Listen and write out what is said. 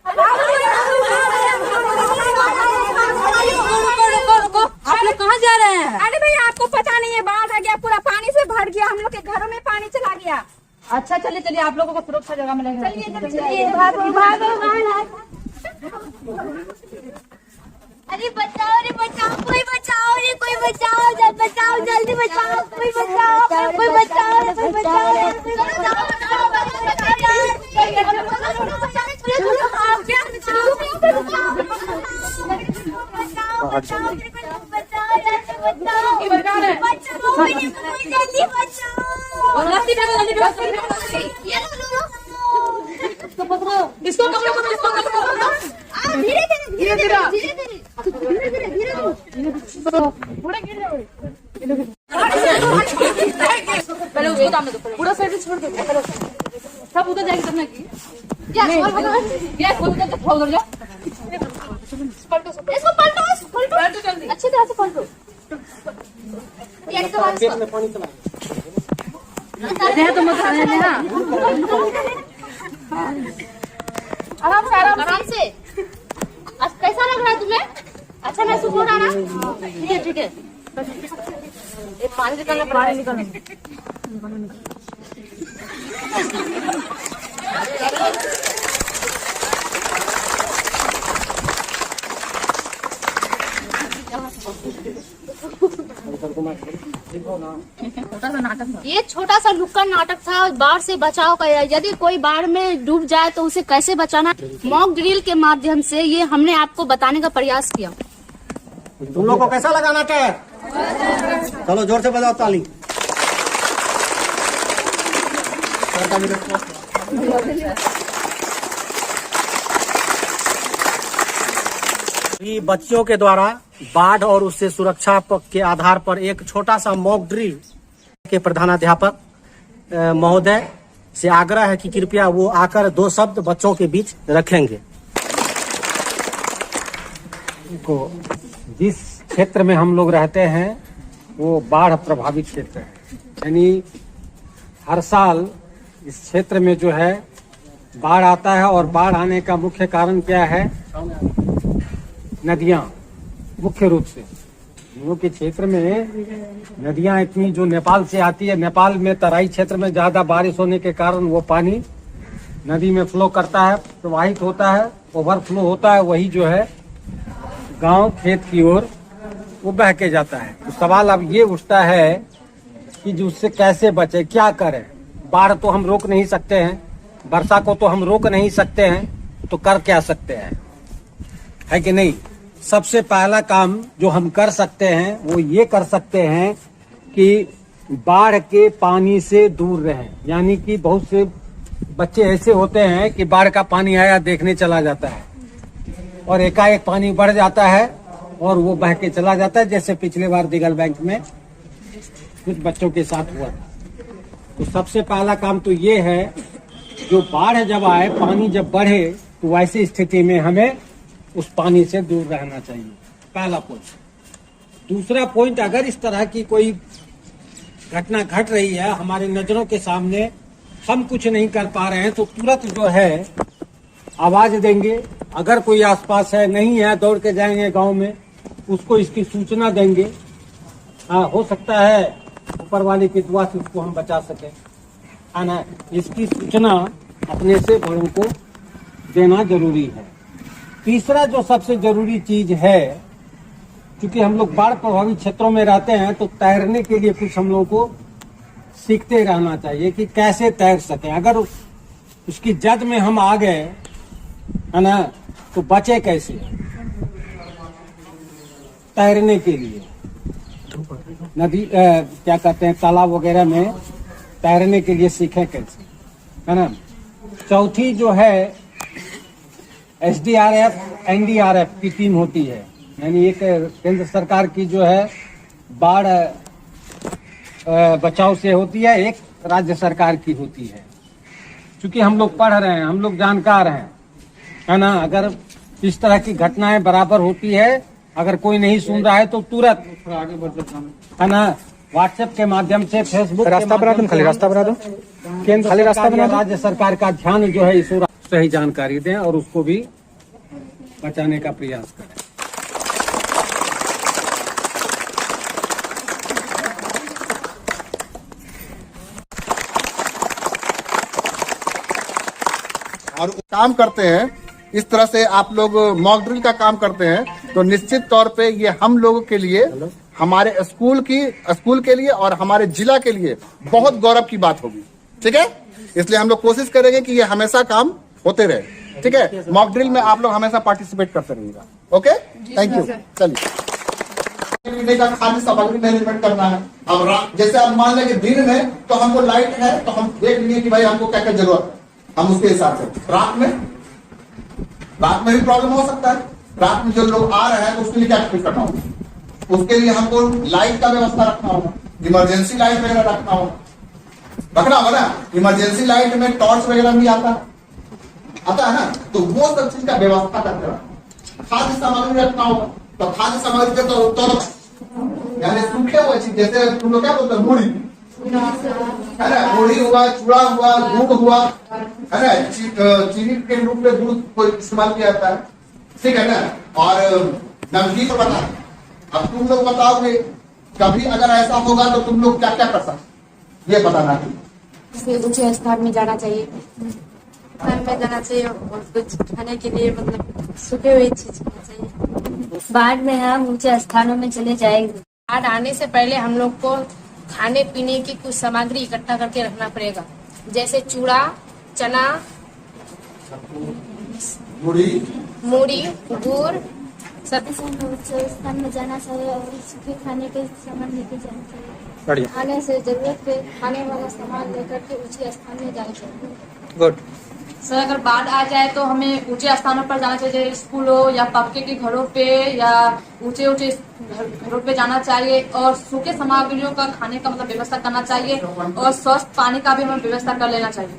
आप लोग कहाँ जा रहे हैं? अरे भैया आपको पता नहीं है, बाढ़ आ गया, पूरा पानी से भर गया, हम लोग के घरों में पानी चला गया। अच्छा चलिए चलिए, आप लोगों को सुरक्षा जगह में लेंगे। चलिए भागो भागो। अरे बचाओ रे बचाओ, कोई बचाओ रे, कोई बचाओ, बचाओ जल्दी बचाओ, कोई बचाओ, कोई बचाओ रे, कोई बचाओ रे, कोई बचाओ, इसको धीरे धीरे धीरे पहले उसको दाम दो, पूरा साइड छोड़ दो, सब उधर जाएगी तब ना की गैस उधर तक उधर जा, पलटो इसको, पलटो जल्दी, अच्छी तरह से पलटो। ये तो पानी चला तो मत आने ना, आराम से। कैसा लग रहा है तुम्हें? अच्छा महसूस हो रहा है ना? ठीक है पानी निकलना, पानी निकलना। ये छोटा सा नुक्कड़ नाटक था बाढ़ से बचाव का। यदि कोई बाढ़ में डूब जाए तो उसे कैसे बचाना, मॉक ड्रिल के माध्यम से ये हमने आपको बताने का प्रयास किया। तुम लोग को कैसा लगा नाटक? चलो जोर से बजाओ ताली। बच्चों के द्वारा बाढ़ और उससे सुरक्षा के आधार पर एक छोटा सा मॉक ड्रिल के प्रधानाध्यापक महोदय से आग्रह है कि कृपया वो आकर 2 शब्द बच्चों के बीच रखेंगे। को जिस क्षेत्र में हम लोग रहते हैं वो बाढ़ प्रभावित क्षेत्र है, यानी हर साल इस क्षेत्र में जो है बाढ़ आता है। और बाढ़ आने का मुख्य कारण क्या है? नदियां, मुख्य रूप से हम लोग के क्षेत्र में नदियां इतनी जो नेपाल से आती है, नेपाल में तराई क्षेत्र में ज्यादा बारिश होने के कारण वो पानी नदी में फ्लो करता है, प्रवाहित होता है, ओवरफ्लो होता है, वही जो है गांव खेत की ओर वो बह के जाता है। तो सवाल अब ये उठता है कि जो उससे कैसे बचे, क्या करें? बाढ़ तो हम रोक नहीं सकते हैं, वर्षा को तो हम रोक नहीं सकते हैं, तो कर क्या सकते हैं, है कि नहीं? सबसे पहला काम जो हम कर सकते हैं वो ये कर सकते हैं कि बाढ़ के पानी से दूर रहें। यानी कि बहुत से बच्चे ऐसे होते हैं कि बाढ़ का पानी आया देखने चला जाता है और एकाएक पानी बढ़ जाता है और वो बह के चला जाता है, जैसे पिछले बार दिगल बैंक में कुछ बच्चों के साथ हुआ। तो सबसे पहला काम तो ये है, जो बाढ़ जब आए, पानी जब बढ़े, तो वैसी स्थिति में हमें उस पानी से दूर रहना चाहिए, पहला पॉइंट। दूसरा पॉइंट, अगर इस तरह की कोई घटना घट रही है हमारे नजरों के सामने, हम कुछ नहीं कर पा रहे हैं, तो तुरंत जो है आवाज देंगे। अगर कोई आसपास है, नहीं है, दौड़ के जाएंगे गांव में, उसको इसकी सूचना देंगे। हाँ, हो सकता है ऊपर वाले की दुआ से उसको हम बचा सके, है ना? इसकी सूचना अपने से बड़ों को देना जरूरी है। तीसरा जो सबसे जरूरी चीज है, क्योंकि हम लोग बाढ़ प्रभावित क्षेत्रों में रहते हैं, तो तैरने के लिए कुछ हम लोगों को सीखते रहना चाहिए कि कैसे तैर सके। अगर उसकी जद में हम आ गए, है ना, तो बचे कैसे तैरने के लिए? नदी क्या कहते हैं, तालाब वगैरह में तैरने के लिए सीखें कैसे, है ना? चौथी जो है, SDRF, NDRF की टीम होती है, यानी एक केंद्र सरकार की जो है बाढ़ बचाव से होती है, एक राज्य सरकार की होती है। क्योंकि हम लोग पढ़ रहे हैं, हम लोग जानकार हैं, है ना? अगर इस तरह की घटनाएं बराबर होती है, अगर कोई नहीं सुन रहा है तो तुरंत, है ना, व्हाट्सएप के माध्यम से, फेसबुक रास्ता बना दो, खाली रास्ता बना दो, केंद्र सरकार या राज्य सरकार का ध्यान जो है इस सही जानकारी दें और उसको भी बचाने का प्रयास करें। और काम करते हैं इस तरह से आप लोग मॉक ड्रिल का काम करते हैं तो निश्चित तौर पे ये हम लोगों के लिए, हमारे स्कूल के लिए और हमारे जिला के लिए बहुत गौरव की बात होगी। ठीक है, इसलिए हम लोग कोशिश करेंगे कि ये हमेशा काम होते रहे। ठीक है, मॉक ड्रिल में आप लोग हमेशा पार्टिसिपेट करते रहिएगा। Okay, thank you. चलिए, पीने का खाद्य सामग्री मैनेजमेंट करना है। अब जैसे आप मान लें कि दिन में तो हमको लाइट है तो हम देख लिए कि भाई हमको क्या क्या जरूरत है, हम उसके हिसाब से रात में भी प्रॉब्लम हो सकता है। रात में जो लोग आ रहे हैं तो उसके लिए क्या करना होगा, उसके लिए हमको लाइट का व्यवस्था रखना होगा, इमरजेंसी लाइट वगैरह रखना होगा ना। इमरजेंसी लाइट में टॉर्च वगैरह भी आता है ना, तो वो सब चीज का व्यवस्था करते रखना। खाद्य सामग्री रखना होगा, तो खाद्य सामग्री के तो यानी सूखे हुए चीज, जैसे तुम लोग क्या बोलते हैं, मुड़ी है ना, मुड़ी हुआ, चूड़ा हुआ, गुड़ हुआ, है ना, चीनी के रूप में गुड़ को इस्तेमाल किया जाता है। ठीक है ना, और नमकीन तो बता, अब तुम लोग बताओगे कभी अगर ऐसा होगा तो तुम लोग क्या क्या कर सकते, ये बताना है। ऊंचे स्थान में जाना चाहिए, में जाना चाहिए, और कुछ खाने के लिए मतलब सूखे हुए चीज खाना चाहिए। बाढ़ में हम ऊंचे स्थानों में चले जाएंगे। बाढ़ आने से पहले हम लोग को खाने पीने की कुछ सामग्री इकट्ठा करके रखना पड़ेगा, जैसे चूड़ा, चना, मूढ़ी, गुड़, सब। ऊंचे स्थान में जाना चाहिए और सूखे खाने के सामान लेके जाना चाहिए। बढ़िया, खाने से जरूरत पे खाने वाला सामान लेकर के ऊंचे स्थान में जाना चाहिए। गुड। सर, अगर बाढ़ आ जाए तो हमें ऊंचे स्थानों पर जाना चाहिए, जैसे स्कूलों या पक्के के घरों पे या ऊंचे घरों पे जाना चाहिए, और सूखे सामग्रियों का खाने का मतलब व्यवस्था करना चाहिए, और स्वस्थ पानी का भी हमें व्यवस्था कर लेना चाहिए।